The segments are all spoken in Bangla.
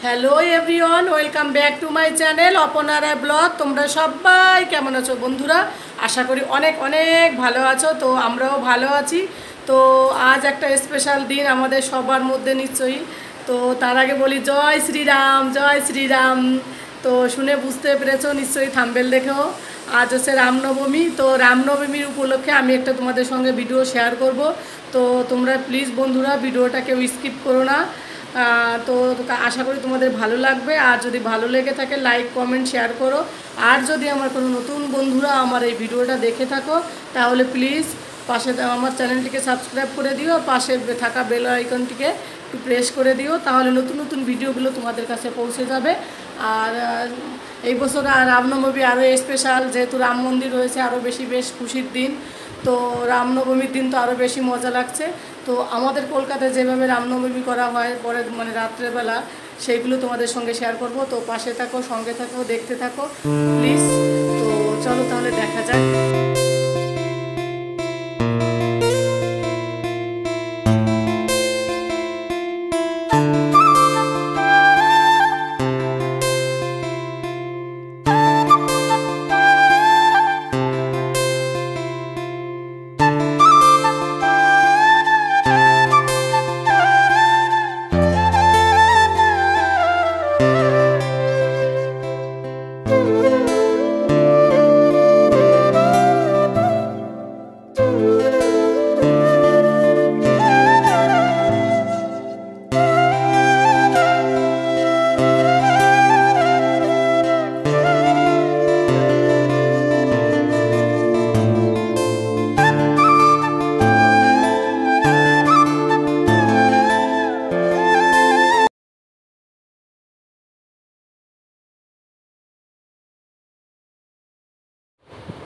Hello everyone, welcome back to my channel Apnara blog. তোমরা সবাই কেমন আছো বন্ধুরা? আশা করি অনেক অনেক ভালো আছো। তো আমরাও ভালো আছি। তো আজ একটা স্পেশাল দিন আমাদের সবার মধ্যে নিশ্চয়ই। তো তার আগে বলি জয় শ্রীরাম, জয় শ্রীরাম। তো শুনে বুঝতে পেরেছো নিশ্চয়ই, থাম্বনেল দেখেও। আজ হচ্ছে রামনবমী। তো রামনবমীর উপলক্ষে আমি একটা তোমাদের সঙ্গে ভিডিও শেয়ার করব। তো তোমরা প্লিজ বন্ধুরা ভিডিওটা কেউ স্কিপ করো না। তো আশা করি তোমাদের ভালো লাগবে। আর যদি ভালো লেগে থাকে লাইক কমেন্ট শেয়ার করো। আর যদি আমার কোনো নতুন বন্ধুরা আমার এই ভিডিওটা দেখে থাকো তাহলে প্লিজ পাশে আমার চ্যানেলটিকে সাবস্ক্রাইব করে দিও, পাশে থাকা বেল আইকনটিকে একটু প্রেস করে দিও, তাহলে নতুন নতুন ভিডিওগুলো তোমাদের কাছে পৌঁছে যাবে। আর এই বছর রামনবমী আরও স্পেশাল, যেহেতু রাম মন্দির রয়েছে, আরও বেশ খুশির দিন। তো রামনবমীর দিন তো আরও বেশি মজা লাগছে। তো আমাদের কলকাতায় যেভাবে রামনবমী করা হয় পরে মানে রাত্রেবেলা, সেইগুলো তোমাদের সঙ্গে শেয়ার করব। তো পাশে থাকো, সঙ্গে থাকো, দেখতে থাকো প্লিজ। তো চলো তাহলে দেখা যাক।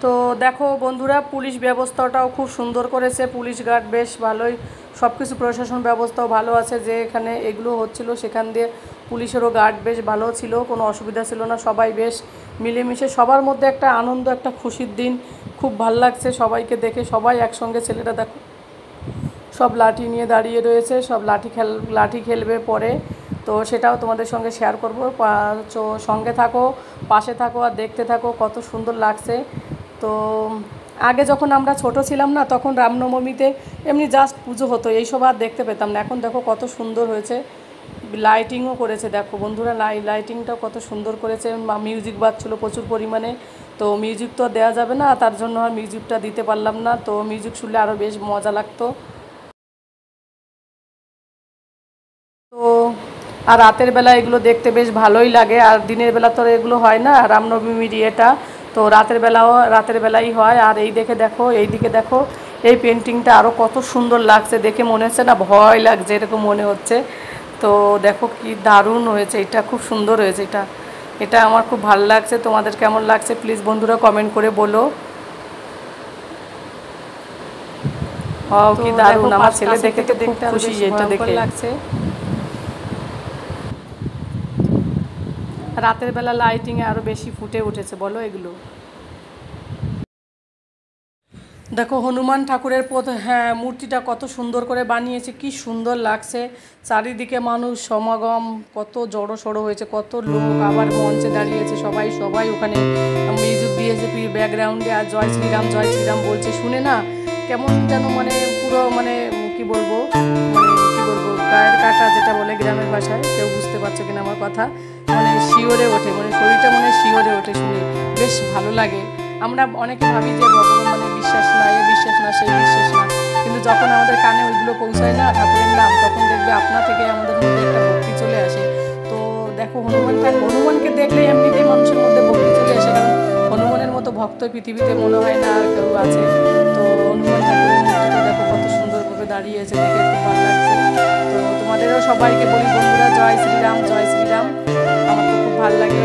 তো দেখো বন্ধুরা, পুলিশ ব্যবস্থাটাও খুব সুন্দর করেছে। পুলিশ গার্ড বেশ ভালোই, সব কিছু প্রশাসন ব্যবস্থাও ভালো আছে। যে এখানে এগুলো হচ্ছিল সেখান দিয়ে পুলিশেরও গার্ড বেশ ভালো ছিল, কোনো অসুবিধা ছিল না। সবাই বেশ মিলেমিশে, সবার মধ্যে একটা আনন্দ, একটা খুশির দিন। খুব ভাল লাগছে সবাইকে দেখে। সবাই একসঙ্গে, ছেলেরা দেখো সব লাঠি নিয়ে দাঁড়িয়ে রয়েছে, সব লাঠি খেলবে পরে। তো সেটাও তোমাদের সঙ্গে শেয়ার করবো। সঙ্গে থাকো, পাশে থাকো আর দেখতে থাকো, কত সুন্দর লাগছে। তো আগে যখন আমরা ছোট ছিলাম না, তখন রামনবমীতে এমনি জাস্ট পুজো হতো, এইসব আর দেখতে পেতাম না। এখন দেখো কত সুন্দর হয়েছে, লাইটিংও করেছে। দেখো বন্ধুরা, লাইটিংটাও কত সুন্দর করেছে। মিউজিক বাজছিলো প্রচুর পরিমাণে। তো মিউজিক তো দেওয়া যাবে না, তার জন্য আর মিউজিকটা দিতে পারলাম না। তো মিউজিক শুনলে আরও বেশ মজা লাগতো। তো আর রাতের বেলা এগুলো দেখতে বেশ ভালোই লাগে। আর দিনের বেলা তো এগুলো হয় না, রামনবমীর ইয়েটা। তো রাতের বেলাই হয়। আর এই দিকে দেখো এই পেন্টিংটা আরও কত সুন্দর লাগছে। দেখে মনে হচ্ছে না ভয় লাগছে, এরকম মনে হচ্ছে। তো দেখো কি দারুণ হয়েছে, এটা খুব সুন্দর হয়েছে। এটা আমার খুব ভালো লাগছে। তোমাদের কেমন লাগছে প্লিজ বন্ধুরা কমেন্ট করে বলো। কি দারুণ, আমার ছেলে দেখে তো খুব খুশি, এটা দেখে লাগছে। রাতের বেলা লাইটিংয়ে আরও বেশি ফুটে উঠেছে বলো এগুলো। দেখো হনুমান ঠাকুরের হ্যাঁ, মূর্তিটা কত সুন্দর করে বানিয়েছে, কি সুন্দর লাগছে। চারিদিকে মানুষ সমাগম, কত জড়ো সড়ো হয়েছে, কত লোক আবার মঞ্চে দাঁড়িয়েছে। সবাই ওখানে মিউজিক দিয়েছে ব্যাকগ্রাউন্ডে, আর জয় শ্রীরাম বলছে। শুনে না কেমন যেন মানে পুরো কি বলবো গায়ের কাটা যেটা বলে গ্রামের ভাষায়, কেউ বুঝতে পারছো কিনা আমার কথা। শিওরে ওঠে, শরীরটা শিওরে ওঠে শুনে, বেশ ভালো লাগে। আমরা অনেকে ভাবি যে ভগবান বিশ্বাস না, এই বিশ্বাস না, সেই বিশ্বাস না, কিন্তু যখন আমাদের কানে ওইগুলো পৌঁছায় না ঠাকুরের নাম, তখন দেখবে আপনা থেকে আমাদের মধ্যে একটা ভক্তি চলে আসে। তো দেখো হনুমানকে দেখলে এমনিতেই মানুষের মধ্যে ভক্তি চলে আসে, কারণ হনুমানের মতো ভক্ত পৃথিবীতে মনে হয় না আর কেউ আছে। তো হনুমান ঠাকুরের মূর্তিটা দেখো কত সুন্দরভাবে দাঁড়িয়েছে, দেখে খুব ভালো লাগছে। তো তোমাদেরও সবাইকে বলি বন্ধুরা, জয় শ্রীরাম, জয় শ্রীরাম। আমার তো খুব ভালো লাগে।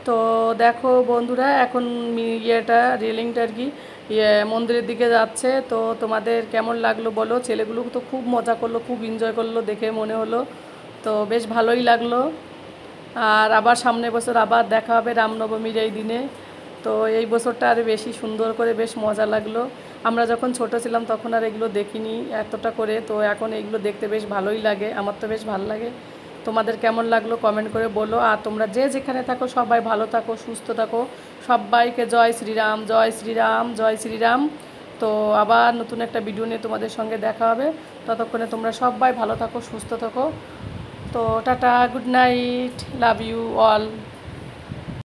তো দেখো বন্ধুরা, এখন ইয়েটা রেলিংটা আর কি মন্দিরের দিকে যাচ্ছে। তো তোমাদের কেমন লাগলো বলো। ছেলেগুলো তো খুব মজা করলো, খুব এনজয় করলো, দেখে মনে হলো তো বেশ ভালোই লাগলো। আর আবার সামনের বছর আবার দেখা হবে রামনবমীর এই দিনে। তো এই বছরটা আর বেশি সুন্দর করে বেশ মজা লাগলো। আমরা যখন ছোট ছিলাম তখন আর এগুলো দেখিনি এতটা করে, তো এখন এগুলো দেখতে বেশ ভালোই লাগে, আমার তো বেশ ভালো লাগে। তোমাদের কেমন লাগলো কমেন্ট করে বলো। আর তোমরা যে যেখানে থাকো সবাই ভালো থাকো, সুস্থ থাকো। সবাইকে জয় শ্রীরাম, জয় শ্রীরাম, জয় শ্রীরাম। তো আবার নতুন একটা ভিডিও নিয়ে তোমাদের সঙ্গে দেখা হবে। ততক্ষণে তোমরা সবাই ভালো থাকো, সুস্থ থাকো। তো tata, good night, love you all.